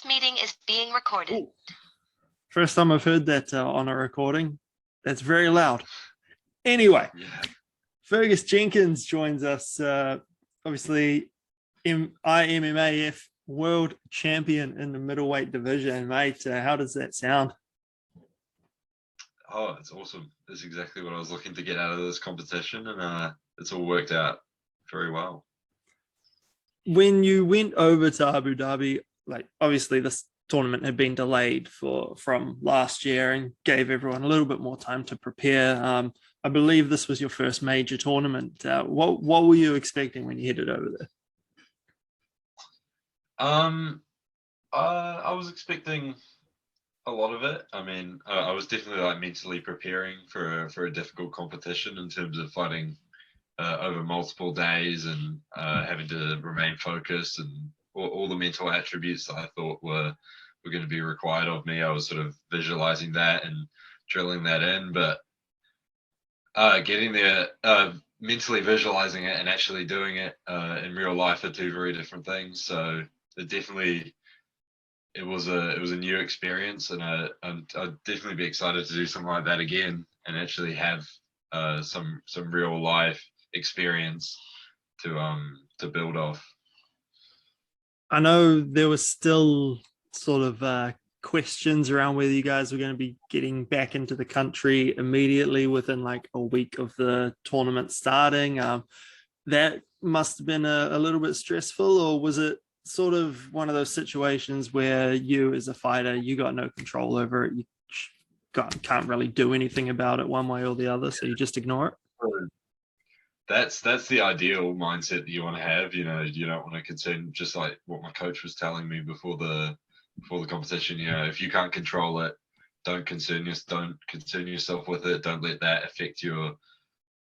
meeting is being recorded. Ooh. First time I've heard that on a recording. That's very loud. Anyway, Fergus Jenkins joins us, obviously IMMAF world champion in the middleweight division. Mate, how does that sound? Oh, it's awesome. That's exactly what I was looking to get out of this competition, and it's all worked out very well. When you went over to Abu Dhabi, like obviously this tournament had been delayed from last year and gave everyone a little bit more time to prepare. I believe this was your first major tournament. What were you expecting when you headed over there? I was expecting a lot of it. I mean, I was definitely like mentally preparing for a difficult competition in terms of fighting over multiple days and having to remain focused and all the mental attributes that I thought were going to be required of me. I was sort of visualizing that and drilling that in, but getting there, mentally visualizing it and actually doing it in real life are two very different things. So it was a new experience, and I'd definitely be excited to do something like that again and actually have some real life experience to build off. I know there was still sort of questions around whether you guys were going to be getting back into the country immediately within like a week of the tournament starting. That must have been a little bit stressful, or was it sort of one of those situations where you as a fighter, you got no control over it, you can't really do anything about it one way or the other, so you just ignore it? That's the ideal mindset that you want to have. You know, you don't want to concern, just like what my coach was telling me before the competition. You know, if you can't control it, don't concern yourself with it. Don't let that affect your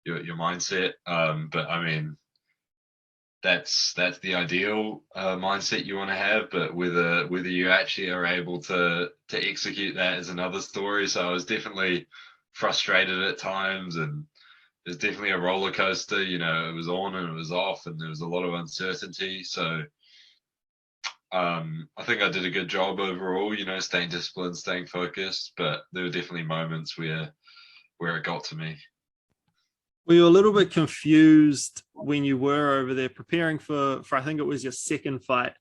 mindset. But I mean, that's the ideal mindset you want to have. But whether you actually are able to execute that is another story. So I was definitely frustrated at times, and there's definitely a roller coaster. You know, it was on and it was off, and there was a lot of uncertainty. So I think I did a good job overall, you know, staying disciplined, staying focused, but there were definitely moments where it got to me. Were you a little bit confused when you were over there preparing for I think it was your second fight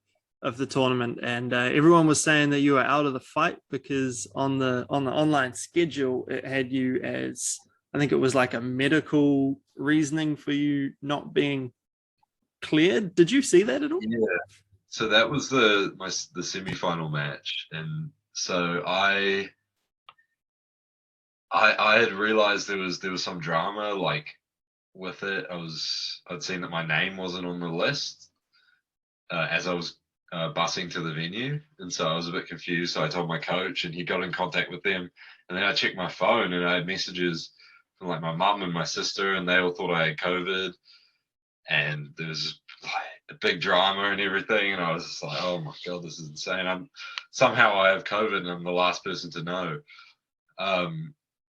of the tournament, and everyone was saying that you were out of the fight because on the online schedule it had you as, I think it was like a medical reasoning for you not being cleared. Did you see that at all? Yeah. So that was the semifinal match, and so I had realized there was some drama like with it. I'd seen that my name wasn't on the list as I was busing to the venue, and so I was a bit confused. So I told my coach, and he got in contact with them, and then I checked my phone, and I had messages from like my mum and my sister, and they all thought I had COVID, and there was like a big drama and everything, and I was just like, oh my god, this is insane. Somehow I have COVID and I'm the last person to know.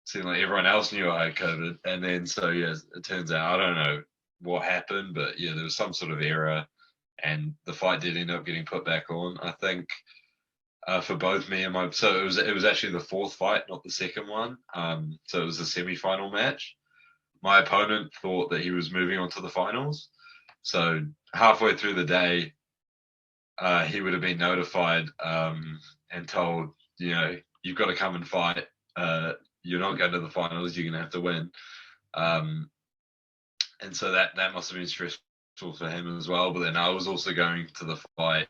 Seemed like everyone else knew I had COVID, and then so yeah, it turns out I don't know what happened, but yeah, there was some sort of error, and the fight did end up getting put back on. I think for both me and my, so it was actually the fourth fight, not the second one. So it was a semi-final match. My opponent thought that he was moving on to the finals, so halfway through the day, he would have been notified and told, you know, you've got to come and fight. You're not going to the finals. You're going to have to win. And so that must have been stressful for him as well. But then I was also going to the fight.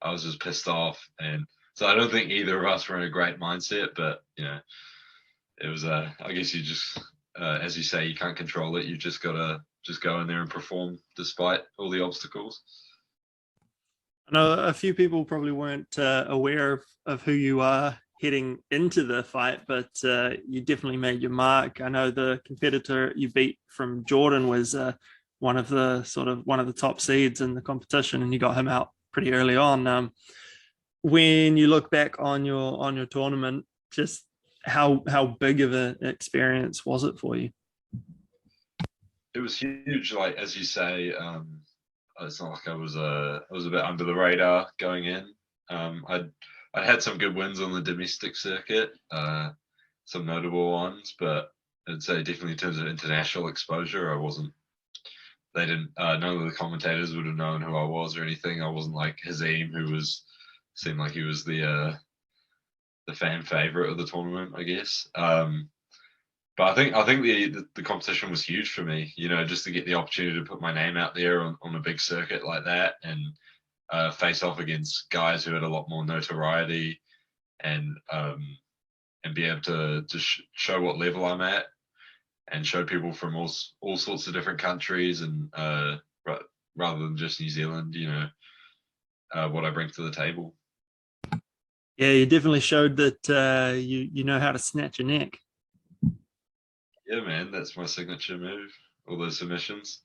I was just pissed off, and so I don't think either of us were in a great mindset. But you know, it was I guess you just, as you say, you can't control it. You've just got to go in there and perform despite all the obstacles. I know a few people probably weren't aware of who you are heading into the fight, but you definitely made your mark. I know the competitor you beat from Jordan was one of the top seeds in the competition, and you got him out pretty early on. When you look back on your tournament, just how big of an experience was it for you? It was huge. Like as you say, it's not like I was a bit under the radar going in. I'd had some good wins on the domestic circuit, some notable ones, but I'd say definitely in terms of international exposure, I wasn't. They didn't. None of the commentators would have known who I was or anything. I wasn't like Hazim, who seemed like he was the fan favorite of the tournament, I guess. But I think the competition was huge for me. You know, just to get the opportunity to put my name out there on a big circuit like that and face off against guys who had a lot more notoriety and be able to show what level I'm at and show people from all sorts of different countries and rather than just New Zealand, you know, what I bring to the table. Yeah, you definitely showed that you know how to snatch a neck. Yeah, man, that's my signature move. All those submissions.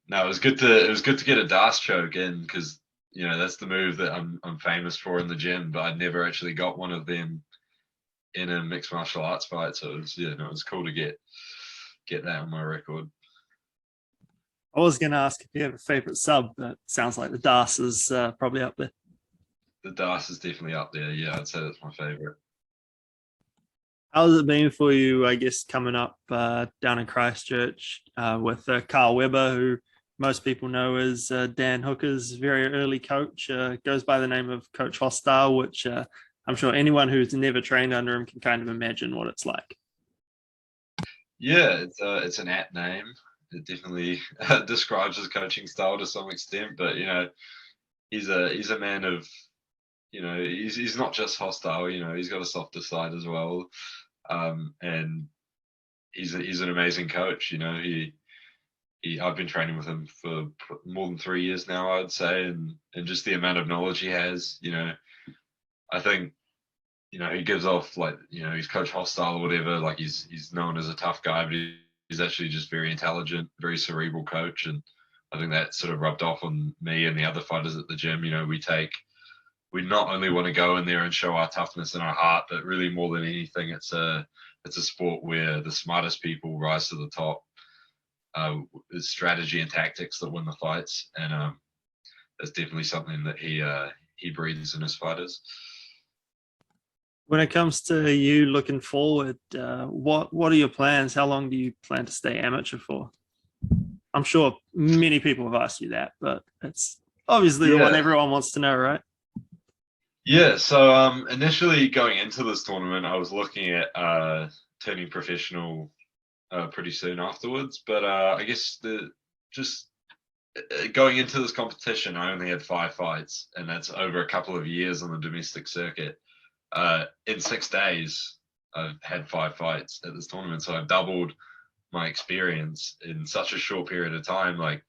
No, it was good to get a Das choke in because you know that's the move that I'm famous for in the gym, but I'd never actually got one of them in a mixed martial arts fight. So it was cool to get that on my record. I was going to ask if you have a favorite sub, but sounds like the Das is probably up there. The Das is definitely up there. Yeah, I'd say that's my favorite. How's it been for you, I guess, coming up down in Christchurch with Karl Webber, who most people know as Dan Hooker's very early coach, goes by the name of Coach Hostile, which I'm sure anyone who's never trained under him can kind of imagine what it's like. Yeah, it's an apt name. It definitely describes his coaching style to some extent, but you know, he's a man of, you know, he's not just hostile. You know, he's got a softer side as well, and he's an amazing coach. You know, I've been training with him for more than 3 years now, I'd say, and just the amount of knowledge he has. You know, I think, you know, he gives off like, you know, he's Coach Hostile or whatever. Like he's known as a tough guy, but he's actually just very intelligent, very cerebral coach, and I think that sort of rubbed off on me and the other fighters at the gym. You know, we not only want to go in there and show our toughness and our heart, but really more than anything, it's a sport where the smartest people rise to the top. It's strategy and tactics that win the fights, and that's definitely something that he breathes in his fighters. When it comes to you looking forward, what are your plans? How long do you plan to stay amateur for? I'm sure many people have asked you that, but it's obviously the one everyone wants to know, right? Yeah, so initially going into this tournament, I was looking at turning professional pretty soon afterwards, but I guess going into this competition, I only had 5 fights, and that's over a couple of years on the domestic circuit. In 6 days, I've had 5 fights at this tournament, so I've doubled my experience in such a short period of time. Like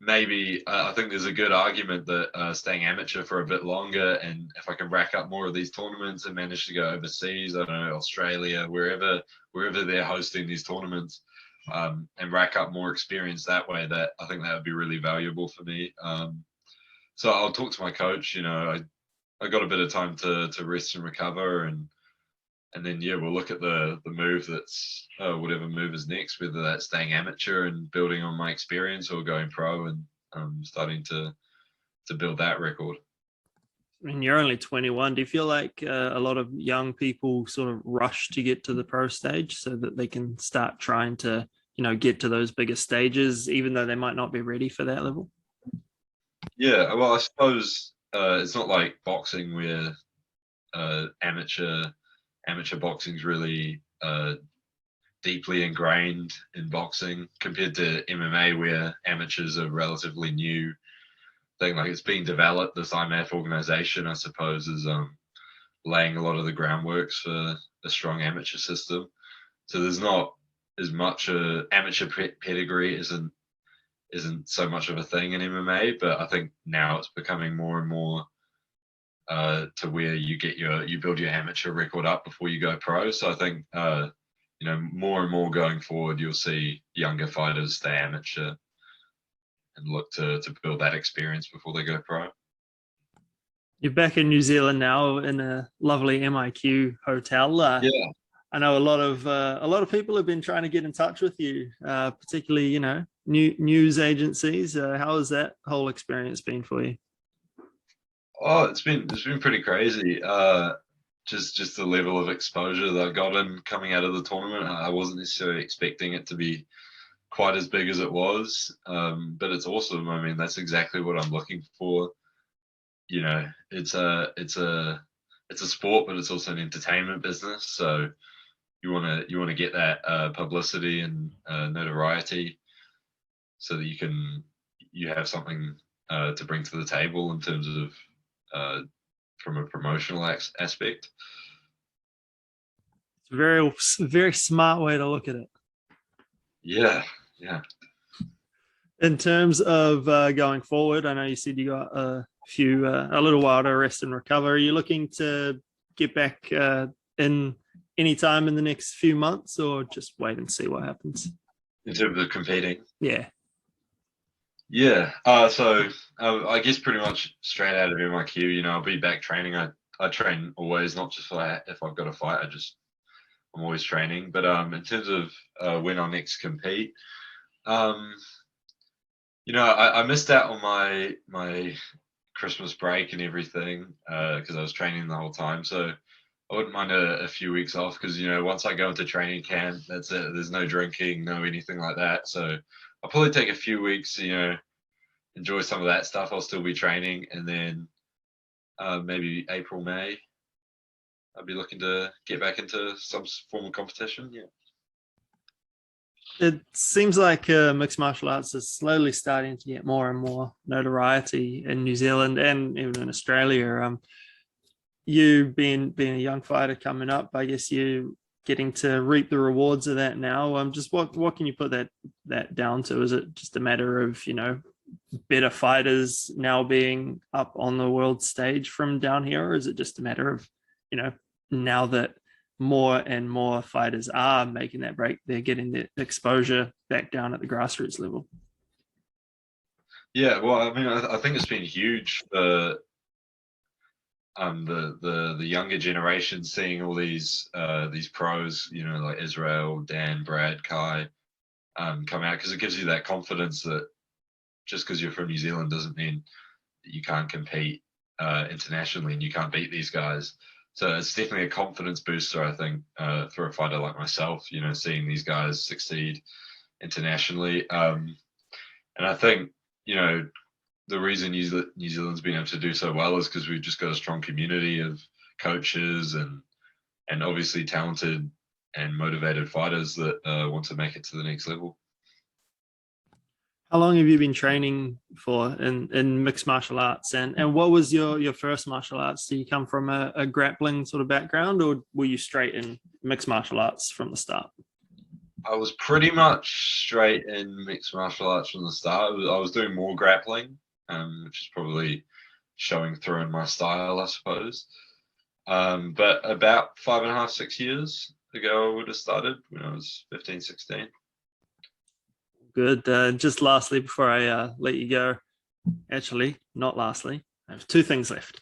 maybe I think there's a good argument that staying amateur for a bit longer, and if I can rack up more of these tournaments and manage to go overseas, I don't know, Australia, wherever they're hosting these tournaments, and rack up more experience that way, that I think that would be really valuable for me. So I'll talk to my coach. You know, I got a bit of time to rest and recover, and then yeah, we'll look at the move that's whatever move is next, whether that's staying amateur and building on my experience or going pro and starting to build that record. I mean, you're only 21. Do you feel like a lot of young people sort of rush to get to the pro stage so that they can start trying to, you know, get to those bigger stages, even though they might not be ready for that level? Yeah, well, I suppose it's not like boxing where amateur boxing is really deeply ingrained in boxing compared to MMA, where amateurs are relatively new thing. Like it's being developed. This IMMAF organization, I suppose, is laying a lot of the groundworks for a strong amateur system. So there's not as much amateur pedigree isn't so much of a thing in MMA, but I think now it's becoming more and more to where you build your amateur record up before you go pro. So I think you know, more and more going forward, you'll see younger fighters stay amateur and look to build that experience before they go pro. You're back in New Zealand now in a lovely MIQ hotel. Yeah. I know a lot of people have been trying to get in touch with you, particularly, you know, news agencies. How has that whole experience been for you? Oh, it's been pretty crazy. Just the level of exposure that I got in coming out of the tournament. I wasn't necessarily expecting it to be quite as big as it was, but it's awesome. I mean, that's exactly what I'm looking for. You know, it's a sport, but it's also an entertainment business. So you want to get that publicity and notoriety, so that you have something to bring to the table in terms of from a promotional aspect. It's a very smart way to look at it. Yeah, yeah. In terms of going forward, I know you said you got a little while to rest and recover. Are you looking to get back in any time in the next few months, or just wait and see what happens? In terms of competing, Yeah. yeah. So I guess pretty much straight out of MIQ, I'll be back training. I train always, not just for if I've got a fight. I'm always training. But in terms of when I next compete, um, I missed out on my Christmas break and everything because I was training the whole time. So I wouldn't mind a few weeks off because once I go into training camp, that's it. There's no drinking, no anything like that. So I'll probably take a few weeks to enjoy some of that stuff. I'll still be training, and then maybe April, May, I'll be looking to get back into some form of competition. Yeah. It seems like mixed martial arts is slowly starting to get more and more notoriety in New Zealand and even in Australia. You being a young fighter coming up, I guess you getting to reap the rewards of that now. Just what can you put that down to? Is it just a matter of better fighters now being up on the world stage from down here, or is it just a matter of now that more and more fighters are making that break, they're getting the exposure back down at the grassroots level? Yeah, well, I mean, I think it's been huge for the younger generation seeing all these pros, like Israel, Dan, Brad, Kai, come out, because it gives you that confidence that just because you're from New Zealand doesn't mean that you can't compete internationally and you can't beat these guys. So it's definitely a confidence booster, I think, for a fighter like myself. Seeing these guys succeed internationally, and I think the reason New Zealand's been able to do so well is because we've just got a strong community of coaches and obviously talented and motivated fighters that want to make it to the next level. How long have you been training for in mixed martial arts, and what was your first martial arts? Do you come from a grappling sort of background, or were you straight in mixed martial arts from the start? I was pretty much straight in mixed martial arts from the start. I was doing more grappling, which is probably showing through in my style, I suppose. But about 5.5, 6 years ago, I would have started when I was 15, 16. Good. Just lastly, before I let you go, actually, not lastly, I have two things left.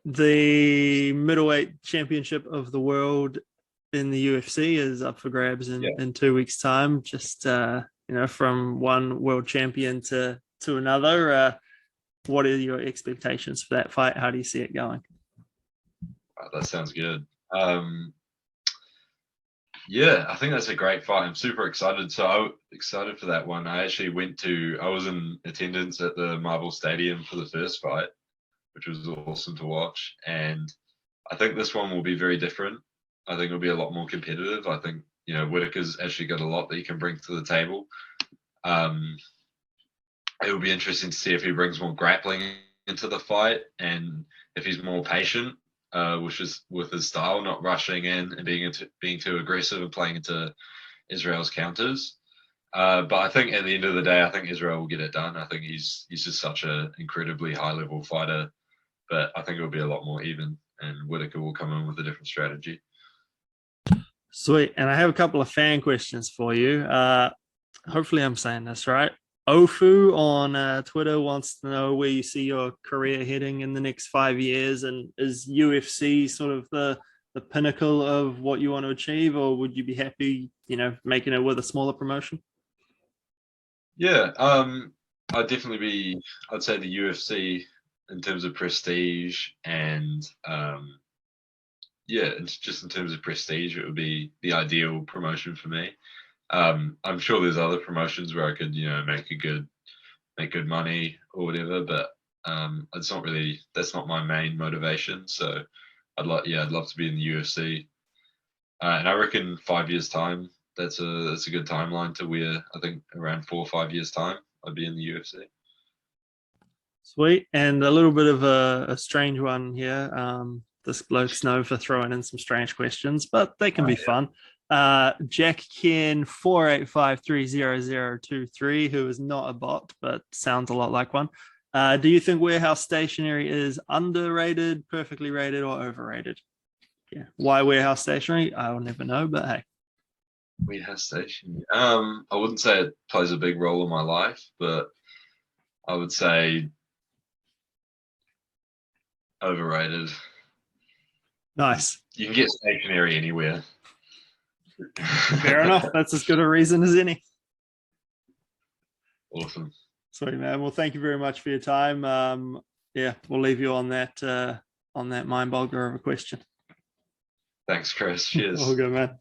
The middleweight championship of the world in the UFC is up for grabs in 2 weeks' time. Just from one world champion to another. What are your expectations for that fight? How do you see it going? That sounds good. Yeah, I think that's a great fight. I'm super excited. So I'm excited for that one. I was in attendance at the Marvel Stadium for the first fight, which was awesome to watch. And I think this one will be very different. I think it'll be a lot more competitive. I think, Whittaker's actually got a lot that he can bring to the table. It will be interesting to see if he brings more grappling into the fight and if he's more patient, which is with his style, not rushing in and being too aggressive and playing into Israel's counters. But I think at the end of the day, I think Israel will get it done. I think he's just such an incredibly high level fighter, but I think it'll be a lot more even, and Whittaker will come in with a different strategy. Sweet. And I have a couple of fan questions for you. Hopefully I'm saying this right. Ofu on Twitter wants to know where you see your career heading in the next 5 years, and is UFC sort of the pinnacle of what you want to achieve, or would you be happy, making it with a smaller promotion? Yeah, I'd say the UFC in terms of prestige and yeah, just in terms of prestige, it would be the ideal promotion for me. I'm sure there's other promotions where I could, make good money or whatever, but it's not really, that's not my main motivation. So I'd love to be in the UFC, and I reckon 5 years time, that's a good timeline to where I think around 4 or 5 years time I'd be in the UFC. Sweet. And a little bit of a strange one here. This bloke's known for throwing in some strange questions, but they can be fun. Jack Ken 485300023, who is not a bot, but sounds a lot like one. Do you think warehouse stationery is underrated, perfectly rated, or overrated? Yeah. Why warehouse stationery? I'll never know, but hey. Warehouse stationery. I wouldn't say it plays a big role in my life, but I would say overrated. Nice. You can get stationery anywhere. Fair enough. That's as good a reason as any. Awesome. Sweet, man. Well, thank you very much for your time. Yeah, we'll leave you on that mind boggler of a question. Thanks, Chris. Cheers. All good, man.